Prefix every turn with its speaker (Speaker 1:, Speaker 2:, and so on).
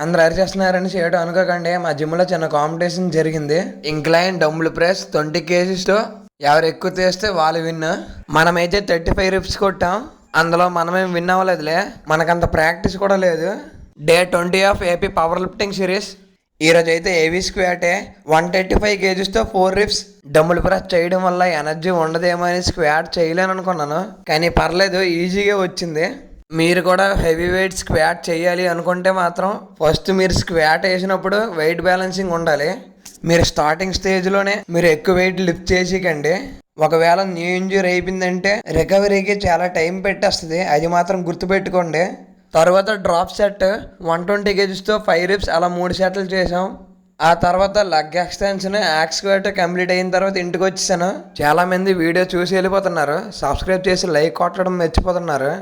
Speaker 1: అందరు అరిచేస్తున్నారని చేయడం అనుకోకండి. మా జిమ్లో చిన్న కాంపిటీషన్ జరిగింది. ఇంక్లైన్ డంబుల్ ప్రెస్ 20 kgsతో ఎవరు ఎక్కువ తీస్తే వాళ్ళు విన్. మనమైతే 35 reps కొట్టాం. అందులో మనమేం విన్ అవ్వలేదులే, మనకంత ప్రాక్టీస్ కూడా లేదు. Day 20 of AP power lifting series. ఈరోజు అయితే ఏవీ స్క్వాటే 135 kgsతో 4 reps. డంబుల్ ప్రెస్ చేయడం వల్ల ఎనర్జీ ఉండదేమో అని స్క్వాట్ చేయలేను అనుకున్నాను, కానీ పర్లేదు, ఈజీగా వచ్చింది. మీరు కూడా హెవీ వెయిట్ స్క్వాట్ చేయాలి అనుకుంటే మాత్రం ఫస్ట్ మీరు స్క్వాట్ వేసినప్పుడు వెయిట్ బ్యాలెన్సింగ్ ఉండాలి. మీరు స్టార్టింగ్ స్టేజ్లోనే మీరు ఎక్కువ వెయిట్ లిఫ్ట్ చేసికండి. ఒకవేళ న్యూ ఇంజరీ అయిపోయిందంటే రికవరీకి చాలా టైం పెట్టేస్తుంది, అది మాత్రం గుర్తుపెట్టుకోండి. తర్వాత డ్రాప్ సెట్ 120 kgsతో 5 reps అలా 3 సెట్లు చేసాం. ఆ తర్వాత లెగ్ ఎక్స్టెన్షన్, యాక్స్ స్క్వాట్ కంప్లీట్ అయిన తర్వాత ఇంటికి వచ్చేసాను. చాలామంది వీడియో చూసి వెళ్ళిపోతున్నారు, సబ్స్క్రైబ్ చేసి లైక్ కొట్టడం మర్చిపోతున్నారు.